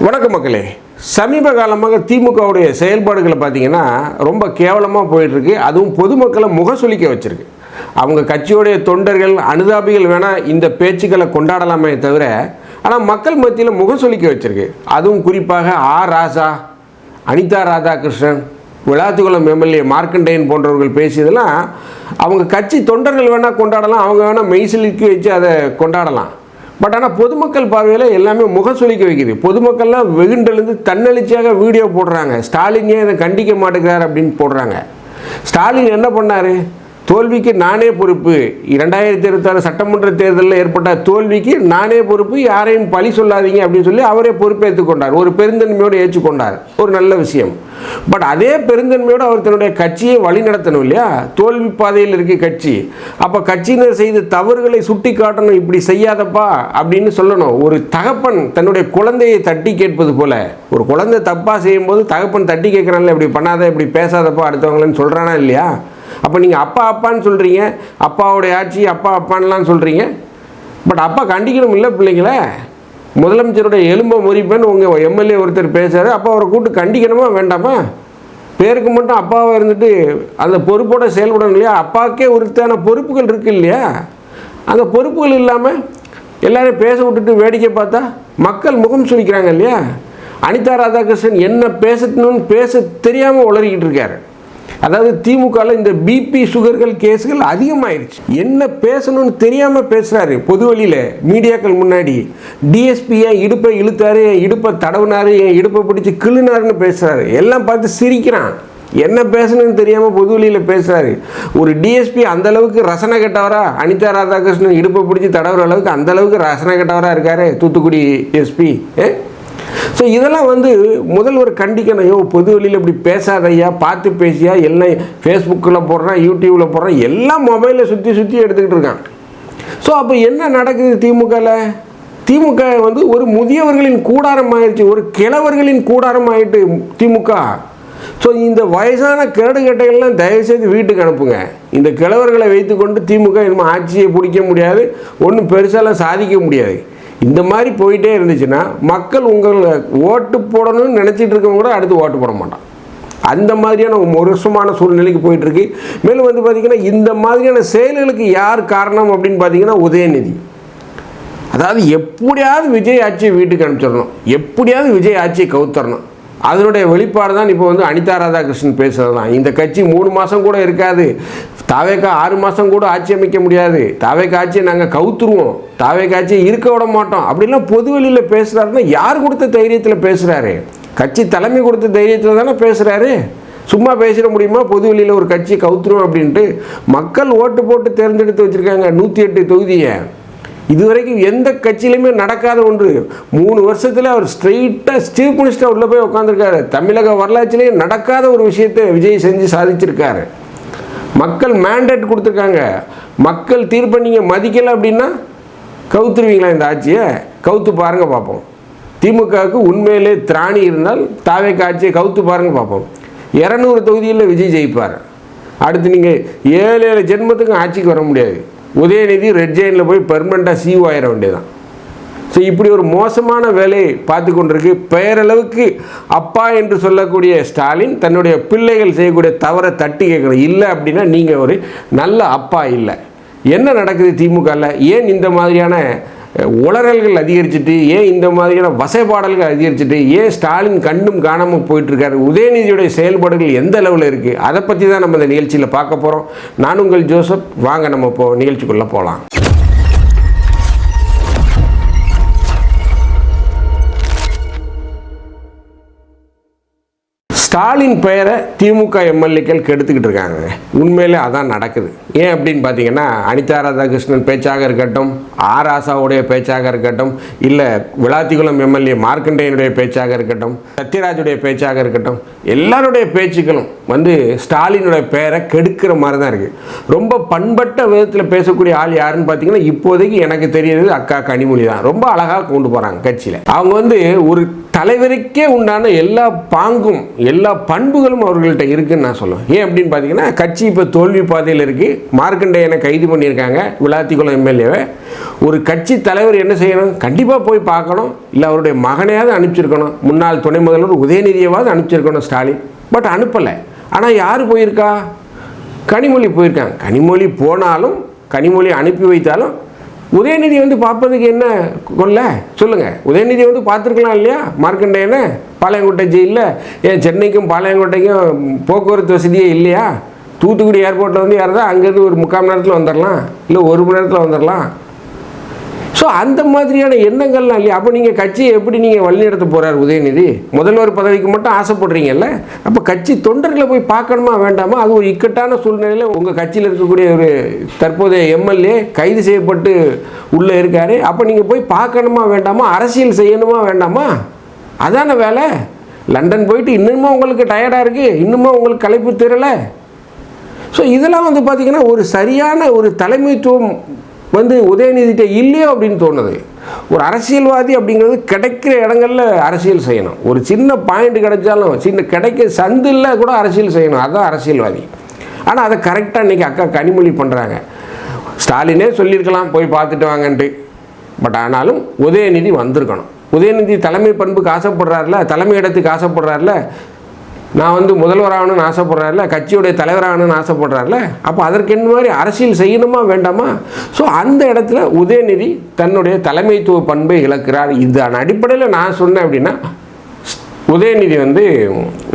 வணக்கம் மக்களே. சமீப காலமாக திமுகவுடைய செயல்பாடுகளை பார்த்தீங்கன்னா ரொம்ப கேவலமாக போயிட்டுருக்கு. அதுவும் பொதுமக்களை முகசொலிக்க வச்சுருக்கு. அவங்க கட்சியோடைய தொண்டர்கள் அனுதாபிகள் வேணால் இந்த பேச்சுக்களை கொண்டாடலாமே தவிர, ஆனால் மக்கள் மத்தியில் முகசொலிக்க வச்சுருக்கு. அதுவும் குறிப்பாக ராசா, அனிதா ராதாகிருஷ்ணன், விளாத்திகுளம் எம்எல்ஏ மார்க்கண்டேயன் போன்றவர்கள் பேசியதெல்லாம் அவங்க கட்சி தொண்டர்கள் வேணால் கொண்டாடலாம், அவங்க வேணால் மெய்சிலிக்கு வச்சு அதை கொண்டாடலாம். பட் ஆனால் பொதுமக்கள் பார்வையில் எல்லாமே முகசொலிக்க வைக்குது. பொதுமக்கள்லாம் வெகுண்டெழுந்து தன்னெழுச்சியாக வீடியோ போடுறாங்க. ஸ்டாலின் ஏன் இதை கண்டிக்க மாட்டேங்கிறார் அப்படின்னு போடுறாங்க. ஸ்டாலின் என்ன பண்ணார்? தோல்விக்கு நானே பொறுப்பு, 2026 சட்டமன்ற தேர்தலில் ஏற்பட்ட தோல்விக்கு நானே பொறுப்பு, யாரையும் பழி சொல்லாதீங்க அப்படின்னு சொல்லி அவரே பொறுப்பேற்றுக் கொண்டார். ஒரு பெருந்தன்மையோடு ஏற்றுக்கொண்டார். ஒரு நல்ல விஷயம். பட் அதே பெருந்தன்மையோடு அவர் தன்னுடைய கட்சியை வழி நடத்தணும் இல்லையா? தோல்வி பாதையில் இருக்க கட்சி. அப்போ கட்சியினர் செய்த தவறுகளை சுட்டி காட்டணும், இப்படி செய்யாதப்பா அப்படின்னு சொல்லணும். ஒரு தகப்பன் தன்னுடைய குழந்தையை தட்டி கேட்பது போல, ஒரு குழந்தை தப்பாக செய்யும்போது தகப்பன் தட்டி கேட்குறான்ல, இப்படி பண்ணாத, இப்படி பேசாதப்பா அடுத்தவங்களன்னு சொல்கிறானா இல்லையா? அப்போ நீங்கள் அப்பா அப்பான்னு சொல்கிறீங்க, அப்பாவுடைய ஆட்சி அப்பா அப்பான்லாம் சொல்கிறீங்க. பட் அப்பா கண்டிக்கணும் இல்லை பிள்ளைங்களே? முதலமைச்சருடைய எலும்பை முறிப்பேன்னு உங்கள் எம்எல்ஏ ஒருத்தர் பேசுகிறாரு, அப்போ அவரை கூப்பிட்டு கண்டிக்கணுமா வேண்டாமா? பேருக்கு மட்டும் அப்பாவாக இருந்துட்டு அந்த பொறுப்போடு செயல்படணும் இல்லையா? அப்பாவுக்கே ஒருத்தான பொறுப்புகள் இருக்குது இல்லையா? அந்த பொறுப்புகள் இல்லாமல் எல்லாரையும் பேச விட்டுட்டு வேடிக்கை பார்த்தா மக்கள் முகம் சுளிக்கிறாங்க இல்லையா? அனிதா ராதாகிருஷ்ணன் என்ன பேசணும்னு பேச தெரியாமல் உளறிக்கிட்டு இருக்காரு. அதாவது திமுகவில் இந்த பிபி சுகர்கள் கேஸுகள் அதிகமாகிடுச்சு. என்ன பேசணும்னு தெரியாமல் பேசுகிறாரு. பொது வழியில் மீடியாக்கள் முன்னாடி டிஎஸ்பி என் இடுப்பை இழுத்தாரு, என் இடுப்பை தடவுனாரு, என் இடுப்பை பிடிச்சி கிள்ளுனாருன்னு பேசுகிறாரு. எல்லாம் பார்த்து சிரிக்கிறான். என்ன பேசணும்னு தெரியாமல் பொது வழியில் பேசுகிறாரு. ஒரு டிஎஸ்பி அந்தளவுக்கு ரசனை கெட்டவரா? அனிதா ராதாகிருஷ்ணன் இடுப்பை பிடிச்சி தடவுற அளவுக்கு அந்தளவுக்கு ரசனை கெட்டவராக இருக்காரு தூத்துக்குடி எஸ்பி. ஸோ இதெல்லாம் முதல்வர் கண்டிக்கணும். பொது வெளியில் இப்படி பேசாதையா, பார்த்து பேசியா, எல்லாம் ஃபேஸ்புக்கில் போடுறான், யூடியூப்பில் போடுறான், எல்லாம் மொபைலில் சுற்றி எடுத்துக்கிட்டு இருக்கான். ஸோ அப்போ என்ன நடக்குது திமுகவில்? திமுக ஒரு முதியவர்களின் கூடாரம் ஆயிடுச்சு, ஒரு கிழவர்களின் கூடாரம் ஆயிட்டு திமுக. ஸோ இந்த வயசான கேடுகட்டைகள்லாம் தயவுசெய்து வீட்டுக்கு அனுப்புங்க. இந்த கிழவர்களை வைத்துக்கொண்டு திமுக இனிமேல் ஆட்சியை பிடிக்க முடியாது, ஒன்றும் பெருசாலாம் சாதிக்க முடியாது. இந்த மாதிரி போயிட்டே இருந்துச்சுன்னா மக்கள் உங்களை ஓட்டு போடணும்னு நினச்சிட்டு இருக்கவங்க கூட அடுத்து ஓட்டு போட மாட்டான். அந்த மாதிரியான மோசமான சூழ்நிலைக்கு போயிட்டுருக்கு. மேலும் பார்த்திங்கன்னா இந்த மாதிரியான செயல்களுக்கு யார் காரணம் அப்படின்னு பார்த்தீங்கன்னா உதயநிதி. அதாவது எப்படியாவது விஜய் ஆட்சியை வீட்டுக்கு அனுப்பிச்சிடணும், எப்படியாவது விஜய் ஆட்சியை கவுத்தரணும். அதனுடைய வெளிப்பாடு தான் இப்போ அனிதா ராதாகிருஷ்ணன் பேசுகிறது தான். இந்த கட்சி 3 மாதம் கூட இருக்காது, தாவேக்கா 6 மாதம் கூட ஆட்சி அமைக்க முடியாது, தாவேக்கா ஆட்சியை நாங்கள் கவுத்துருவோம், தாவேக்கா ஆட்சியை இருக்க விட மாட்டோம் அப்படிலாம் பொது வெளியில் பேசுகிறாருன்னா யார் கொடுத்த தைரியத்தில் பேசுகிறாரு? கட்சி தலைமை கொடுத்த தைரியத்தில் தானே பேசுகிறாரு. சும்மா பேசிட முடியுமா? பொது வெளியில் ஒரு கட்சியை கவுத்துருவோம் அப்படின்ட்டு மக்கள் ஓட்டு போட்டு தேர்ந்தெடுத்து வச்சுருக்காங்க 108 தொகுதியை. இதுவரைக்கும் எந்த கட்சியிலுமே நடக்காத ஒன்று. 3 வருஷத்தில் அவர் ஸ்ட்ரெயிட்டாக சீஃப் மினிஸ்டர் உள்ளே போய் உட்காந்துருக்காரு. தமிழக வரலாற்றிலேயே நடக்காத ஒரு விஷயத்தை விஜய் செஞ்சு சாதிச்சிருக்காரு. மக்கள் மேண்டேட் கொடுத்துருக்காங்க. மக்கள் தீர்ப்பை நீங்கள் மதிக்கலை அப்படின்னா கவுத்துருவீங்களா இந்த ஆட்சியை? கவுத்து பாருங்கள் பார்ப்போம். திமுகவுக்கு உண்மையிலே திராணி இருந்தால் தாவேக்கா ஆட்சியை கவுத்து பாருங்கள் பார்ப்போம். 200 தொகுதியில் விஜய் ஜெயிப்பார். அடுத்து நீங்கள் 7 ஜென்மத்துக்கும் ஆட்சிக்கு வர முடியாது. உதயநிதி ரெட் ஜெயினில் போய் பெர்மனெண்ட்டாக சிஓ ஆயிட வேண்டியதான். ஸோ இப்படி ஒரு மோசமான வேலையை பார்த்து கொண்டிருக்கு. பெயரளவுக்கு அப்பா என்று சொல்லக்கூடிய ஸ்டாலின் தன்னுடைய பிள்ளைகள் செய்யக்கூடிய தவறை தட்டி கேட்கணும். இல்லை அப்படின்னா நீங்கள் ஒரு நல்ல அப்பா இல்லை. என்ன நடக்குது திமுகவில்? ஏன் இந்த மாதிரியான உளறல்கள் அதிகரிச்சுட்டு, ஏன் இந்த மாதிரியான வசைப்பாடல்கள் அதிகரிச்சுட்டு, ஏன் ஸ்டாலின் கண்டும் காணாமல் போயிட்டுருக்காரு? உதயநிதியுடைய செயல்பாடுகள் எந்த அளவில் இருக்குது? அதை பற்றி தான் நம்ம இந்த நிகழ்ச்சியில் பார்க்க போகிறோம். நான் உங்கள் ஜோசப். வாங்க நம்ம நிகழ்ச்சிக்குள்ளே போகலாம். ஸ்டாலின் பெயரை திமுக எம்எல்ஏக்கள் கெடுத்துக்கிட்டு இருக்காங்க. உண்மையிலே அதான் நடக்குது. ஏன் அப்படின்னு பார்த்தீங்கன்னா, அனிதா ராதாகிருஷ்ணன் பேச்சாக இருக்கட்டும், ராசாவுடைய பேச்சாக இருக்கட்டும், இல்லை விளாத்திகுளம் எம்எல்ஏ மார்க்கண்டேயனுடைய பேச்சாக இருக்கட்டும், சத்யராஜுடைய பேச்சாக இருக்கட்டும், எல்லாருடைய பேச்சுக்களும் ஸ்டாலினுடைய பெயரை கெடுக்கிற மாதிரி தான் இருக்குது. ரொம்ப பண்பட்ட விதத்தில் பேசக்கூடிய ஆள் யாருன்னு பார்த்தீங்கன்னா, இப்போதைக்கு எனக்கு தெரியுது அக்கா கனிமொழி தான். ரொம்ப அழகாக கொண்டு போகிறாங்க கட்சியில். அவங்க ஒரு தலைவருக்கே உண்டான எல்லா பாங்கும் எல்லா பண்புகளும் அவர்கள்ட்ட இருக்குன்னு நான் சொல்லுவேன். ஏன் அப்படின்னு பார்த்தீங்கன்னா, கட்சி இப்போ தோல்வி பாதையில் இருக்குது. மார்க்கண்டேயனை கைது பண்ணியிருக்காங்க, விளாத்திக்குளம் எம்எல்ஏவை. ஒரு கட்சி தலைவர் என்ன செய்யணும்? கண்டிப்பாக போய் பார்க்கணும், இல்லை அவருடைய மகனையாவது அனுப்பிச்சிருக்கணும், முன்னாள் துணை முதல்வர் உதயநிதியாவது அனுப்பிச்சிருக்கணும் ஸ்டாலின். பட் அனுப்பலை. ஆனால் யார் போயிருக்கா? கனிமொழி போயிருக்காங்க. கனிமொழி போனாலும், கனிமொழி அனுப்பி வைத்தாலும் உதயநிதி வந்து பார்ப்பதுக்கு என்ன கொல்ல சொல்லுங்கள்? உதயநிதி வந்து பார்த்துருக்கலாம் இல்லையா மார்க்கண்டேயனை பாளையங்கோட்டை ஜெயிலில்? ஏன் சென்னைக்கும் பாளையங்கோட்டைக்கும் போக்குவரத்து வசதியே இல்லையா? தூத்துக்குடி ஏர்போர்ட்டில் வந்து யாராவது அங்கேருந்து ஒரு 3/4 மணி நேரத்தில் வந்துடலாம், இல்லை 1 மணி நேரத்தில் வந்துடலாம். ஸோ அந்த மாதிரியான எண்ணங்கள்லாம் இல்லையா? அப்போ நீங்கள் கட்சியை எப்படி நீங்கள் வழிநடத்த போகிறார் உதயநிதி? முதல்வர் பதவிக்கு மட்டும் ஆசைப்படுறீங்கல்ல, அப்போ கட்சி தொண்டர்களை போய் பார்க்கணுமா வேண்டாமா? அது ஒரு இக்கட்டான சூழ்நிலையில் உங்கள் கட்சியில் இருக்கக்கூடிய ஒரு தற்போதைய எம்எல்ஏ கைது செய்யப்பட்டு உள்ளே இருக்கார். அப்போ நீங்கள் போய் பார்க்கணுமா வேண்டாமா? அரசியல் செய்யணுமா வேண்டாமா? அதான வேலை. லண்டன் போயிட்டு இன்னுமா உங்களுக்கு டயர்டாக இருக்குது, இன்னுமா உங்களுக்கு களைப்பு தெரியலை? ஸோ இதெல்லாம் வந்து பார்த்திங்கன்னா ஒரு சரியான ஒரு தலைமைத்துவம் வந்து உதயநிதிட்ட இல்லையோ அப்படின்னு தோணுது. ஒரு அரசியல்வாதி அப்படிங்கிறது கிடைக்கிற இடங்களில் அரசியல் செய்யணும். ஒரு சின்ன பாயிண்ட் கிடைச்சாலும், சின்ன கிடைக்க சந்தில் கூட அரசியல் செய்யணும். அதுதான் அரசியல்வாதி. ஆனால் அதை கரெக்டாக இன்றைக்கி அக்கா கனிமொழி பண்ணுறாங்க. ஸ்டாலினே சொல்லியிருக்கலாம் போய் பார்த்துட்டு வாங்கன்ட்டு. பட் ஆனாலும் உதயநிதி வந்திருக்கணும். உதயநிதி தலைமை பண்புக்கு ஆசைப்படுறாருல, தலைமை இடத்துக்கு ஆசைப்படுறாருல, நான் வந்து முதல்வராகணும்னு ஆசைப்படுறாருல, கட்சியுடைய தலைவராகணும்னு ஆசைப்படுறாருல, அப்போ அதற்கு என்ன மாதிரி அரசியல் செய்யணுமா வேண்டாமா? ஸோ அந்த இடத்துல உதயநிதி தன்னுடைய தலைமைத்துவ பண்பை இழக்கிறார். இதன் அடிப்படையில் நான் சொன்னேன் அப்படின்னா, உதயநிதி வந்து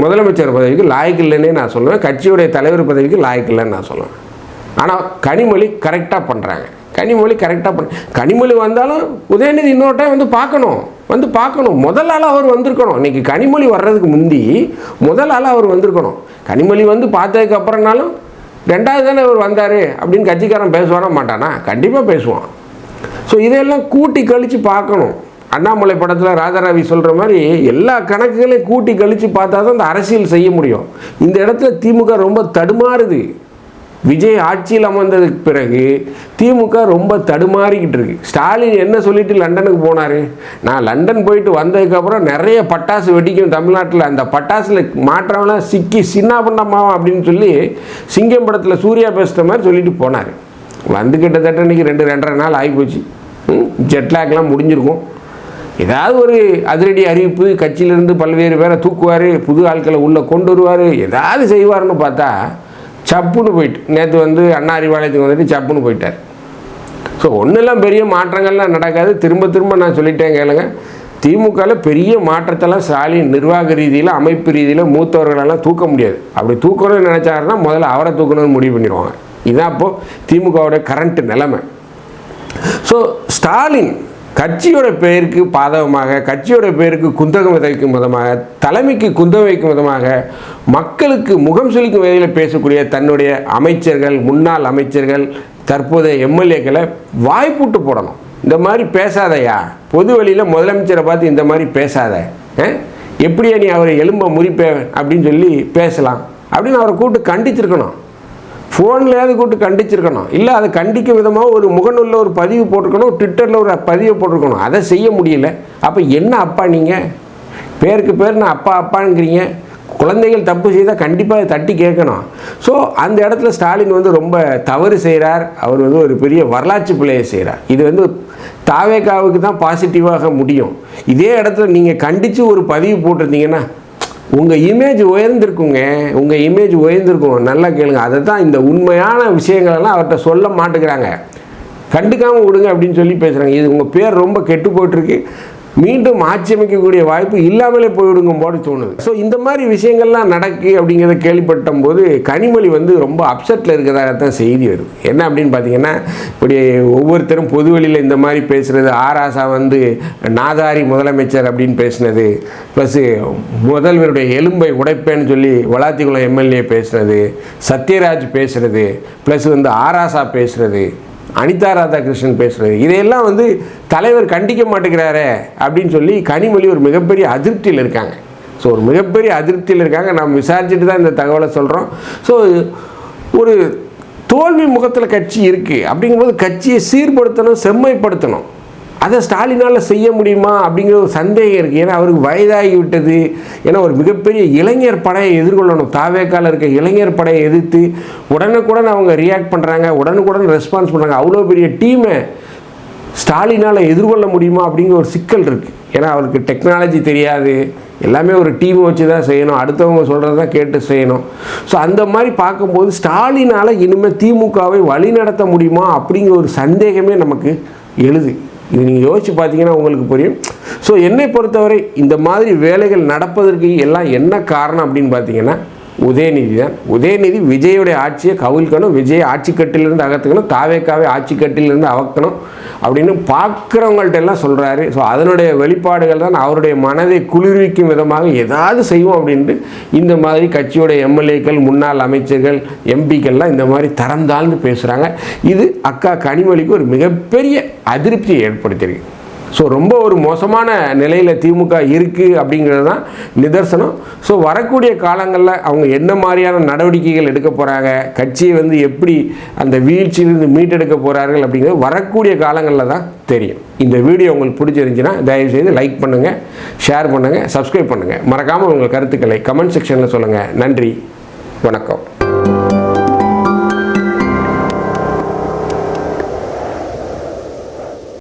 முதலமைச்சர் பதவிக்கு லாய்க்கு இல்லைன்னே நான் சொல்லுவேன், கட்சியுடைய தலைவர் பதவிக்கு லாய்க்கு இல்லைன்னு நான் சொல்லுவேன். ஆனால் கனிமொழி கரெக்டாக பண்ணுறாங்க. கனிமொழி வந்தாலும் உதயநிதி இன்னொரு டைம் வந்து பார்க்கணும். முதல் ஆள் அவர் வந்திருக்கணும். இன்றைக்கி கனிமொழி வர்றதுக்கு முந்தி முதல் ஆள் அவர் வந்திருக்கணும். கனிமொழி வந்து பார்த்ததுக்கு அப்புறம்னாலும் 2வது தானே அவர் வந்தார் அப்படின்னு கட்சிக்காரன் பேசுவானா மாட்டானா? கண்டிப்பாக பேசுவான். ஸோ இதெல்லாம் கூட்டி கழித்து பார்க்கணும். அண்ணாமலை படத்தில் ராதாரவி சொல்கிற மாதிரி எல்லா கணக்குகளையும் கூட்டி கழித்து பார்த்தா தான் இந்த அரசியல் செய்ய முடியும். இந்த இடத்துல திமுக ரொம்ப தடுமாறுது. விஜய் ஆட்சியில் அமர்ந்ததுக்கு பிறகு திமுக ரொம்ப தடுமாறிக்கிட்டு இருக்கு. ஸ்டாலின் என்ன சொல்லிட்டு லண்டனுக்கு போனார்? நான் லண்டன் போயிட்டு வந்ததுக்கப்புறம் நிறைய பட்டாசு வெடிக்கும் தமிழ்நாட்டில், அந்த பட்டாசில் மாற்றவெல்லாம் சிக்கி சின்ன பண்ணமாவும் அப்படின்னு சொல்லி சிங்கம் படத்தில் சூர்யா பேசுகிற மாதிரி சொல்லிட்டு போனார். வந்து கிட்டத்தட்ட இன்றைக்கி 2-2.5 நாள் ஆகிப்போச்சு. ஜெட்லாக்லாம் முடிஞ்சிருக்கும். ஏதாவது ஒரு அதிரடி அறிவிப்பு, கட்சியிலேருந்து பல்வேறு பேரை தூக்குவார், புது ஆட்களை உள்ளே கொண்டு வருவார், ஏதாவது செய்வார்னு பார்த்தா சப்புன்னு போயிட்டு நேற்று வந்து அண்ணா அறிவாலயத்துக்கு வந்துட்டு சப்புன்னு போயிட்டார். ஸோ ஒன்றும் பெரிய மாற்றங்கள்லாம் நடக்காது. திரும்ப நான் சொல்லிட்டேன் கேளுங்க. திமுகவில் பெரிய மாற்றத்தெல்லாம் ஸ்டாலின் நிர்வாக ரீதியில், அமைப்பு ரீதியில் மூத்தவர்களெல்லாம் தூக்க முடியாது. அப்படி தூக்கணும்னு நினச்சாருன்னா முதல்ல அவரை தூக்கணும்னு முடிவு பண்ணிடுவாங்க. இதுதான் இப்போது திமுகவோட கரண்ட் நிலைமை. ஸோ ஸ்டாலின் கட்சியோட பெயருக்கு பாதகமாக, கட்சியோட பெயருக்கு குந்தகம் விதைக்கும் விதமாக, தலைமைக்கு குந்தகம் வைக்கும் விதமாக, மக்களுக்கு முகம் சுளிக்கும் வகையில் பேசக்கூடிய தன்னுடைய அமைச்சர்கள், முன்னாள் அமைச்சர்கள், தற்போதைய எம்எல்ஏக்களை வாய்ப்பூட்டு போடணும். இந்த மாதிரி பேசாதையா, பொது வழியில் முதலமைச்சரை பார்த்து இந்த மாதிரி பேசாத, எப்படியா நீ அவரை எலும்ப முறிப்பே அப்படின்னு சொல்லி பேசலாம் அப்படின்னு அவரை கூப்பிட்டு கண்டிச்சிருக்கணும். ஃபோன்லையாவது கூப்பிட்டு கண்டிச்சிருக்கணும். இல்லை அதை கண்டிக்கும் விதமாக ஒரு முகநூலில் ஒரு பதிவு போட்டிருக்கணும், ட்விட்டரில் ஒரு பதிவை போட்டிருக்கணும். அதை செய்ய முடியல. அப்போ என்ன அப்பா நீங்கள்? பேருக்கு பேர் நான் அப்பாங்கிறீங்க. குழந்தைகள் தப்பு செய்தால் கண்டிப்பாக தட்டி கேட்கணும். ஸோ அந்த இடத்துல ஸ்டாலின் வந்து ரொம்ப தவறு செய்கிறார். அவர் வந்து ஒரு பெரிய வரலாற்று பிள்ளையை செய்கிறார். இது வந்து தாவேகாவுக்கு தான் பாசிட்டிவாக முடியும். இதே இடத்துல நீங்கள் கண்டித்து ஒரு பதிவு போட்டிருந்தீங்கன்னா உங்கள் இமேஜ் உயர்ந்திருக்கும். நல்லா கேளுங்க. அதை தான் இந்த உண்மையான விஷயங்களெல்லாம் அவர்கிட்ட சொல்ல மாட்டேங்கிறாங்க. கண்டுக்காமல் விடுங்க அப்படின்னு சொல்லி பேசுகிறாங்க. இது உங்கள் பேர் ரொம்ப கெட்டு போயிட்டுருக்கு, மீண்டும் ஆட்சி அமைக்கக்கூடிய வாய்ப்பு இல்லாமலே போய்விடுங்கும் போது தோணுது. ஸோ இந்த மாதிரி விஷயங்கள்லாம் நடக்கு அப்படிங்கிறத கேள்விப்பட்ட போது கனிமொழி வந்து ரொம்ப அப்செட்டில் இருக்கிறதாகத்தான் செய்தி வருது. என்ன அப்படின்னு பார்த்தீங்கன்னா, இப்படி ஒவ்வொருத்தரும் பொதுவெளியில் இந்த மாதிரி பேசுகிறது, ஆராசா வந்து நாதாரி முதலமைச்சர் அப்படின்னு பேசுனது, ப்ளஸ்ஸு முதல்வருடைய எலும்பை உடைப்பேன்னு சொல்லி விளாத்திக்குளம் எம்எல்ஏ பேசுனது, சத்யராஜ் பேசுகிறது, ப்ளஸ் வந்து ஆராசா பேசுகிறது, அனிதா ராதாகிருஷ்ணன் பேசுகிறது, இதையெல்லாம் வந்து தலைவர் கண்டிக்க மாட்டேங்கிறாரே அப்படின்னு சொல்லி கனிமொழி ஒரு மிகப்பெரிய அதிருப்தியில் இருக்காங்க. ஸோ ஒரு மிகப்பெரிய அதிருப்தியில் இருக்காங்க. நாம் விசாரிச்சுட்டு தான் இந்த தகவலை சொல்கிறோம். ஸோ ஒரு தோல்வி முகத்தில் கட்சி இருக்குது அப்படிங்கும்போது கட்சியை சீர்படுத்தணும், செம்மைப்படுத்தணும். அதை ஸ்டாலினால் செய்ய முடியுமா அப்படிங்கிற ஒரு சந்தேகம் இருக்குது. ஏன்னா அவருக்கு வயதாகி விட்டது. ஏன்னா ஒரு மிகப்பெரிய இளைஞர் படையை எதிர்கொள்ளணும். தாவேக்கால இருக்க இளைஞர் படையை எதிர்த்து உடனுக்குடன் அவங்க ரியாக்ட் பண்ணுறாங்க, உடனுக்குடன் ரெஸ்பான்ஸ் பண்ணுறாங்க. அவ்வளோ பெரிய டீமை ஸ்டாலினால் எதிர்கொள்ள முடியுமா அப்படிங்கிற ஒரு சிக்கல் இருக்குது. ஏன்னா அவருக்கு டெக்னாலஜி தெரியாது, எல்லாமே ஒரு டீமை வச்சு தான் செய்யணும், அடுத்தவங்க சொல்கிறத கேட்டு செய்யணும். ஸோ அந்த மாதிரி பார்க்கும்போது ஸ்டாலினால் இனிமேல் திமுகவை வழிநடத்த முடியுமா அப்படிங்கிற ஒரு சந்தேகமே நமக்கு எழுது. இது நீங்கள் யோசித்து பார்த்தீங்கன்னா உங்களுக்கு புரியும். ஸோ என்னை பொறுத்தவரை இந்த மாதிரி வேலைகள் நடப்பதற்கு எல்லாம் என்ன காரணம் அப்படின்னு பார்த்தீங்கன்னா உதயநிதி தான். உதயநிதி விஜயோடைய ஆட்சியை கவிழ்க்கணும், விஜய் ஆட்சிக்கட்டிலிருந்து அகற்றுக்கணும், தாவேக்காவை ஆட்சிக்கட்டிலிருந்து அகற்றணும் அப்படின்னு பார்க்குறவங்கள்ட்ட எல்லாம் சொல்கிறாரு. ஸோ அதனுடைய வெளிப்பாடுகள் தான் அவருடைய மனதை குளிர்விக்கும் விதமாக ஏதாவது செய்வோம் அப்படின்ட்டு இந்த மாதிரி கட்சியோடைய எம்எல்ஏக்கள், முன்னாள் அமைச்சர்கள், எம்பிக்கள்லாம் இந்த மாதிரி தரந்தாழ்ந்து பேசுகிறாங்க. இது அக்கா கனிமொழிக்கு ஒரு மிகப்பெரிய அதிருப்தியை ஏற்படுத்தியிருக்கு. ஸோ ரொம்ப ஒரு மோசமான நிலையில் திமுக இருக்குது அப்படிங்கிறது தான் நிதர்சனம். ஸோ வரக்கூடிய காலங்களில் அவங்க என்ன மாதிரியான நடவடிக்கைகள் எடுக்க போகிறாங்க, கட்சியை எப்படி அந்த வீழ்ச்சியிலிருந்து மீட்டெடுக்க போகிறார்கள் அப்படிங்கிறது வரக்கூடிய காலங்களில் தான் தெரியும். இந்த வீடியோ உங்களுக்கு பிடிச்சிருந்துச்சுன்னா தயவுசெய்து லைக் பண்ணுங்கள், ஷேர் பண்ணுங்கள், சப்ஸ்கிரைப் பண்ணுங்கள். மறக்காமல் உங்கள் கருத்துக்களை கமெண்ட் செக்ஷனில் சொல்லுங்கள். நன்றி, வணக்கம்.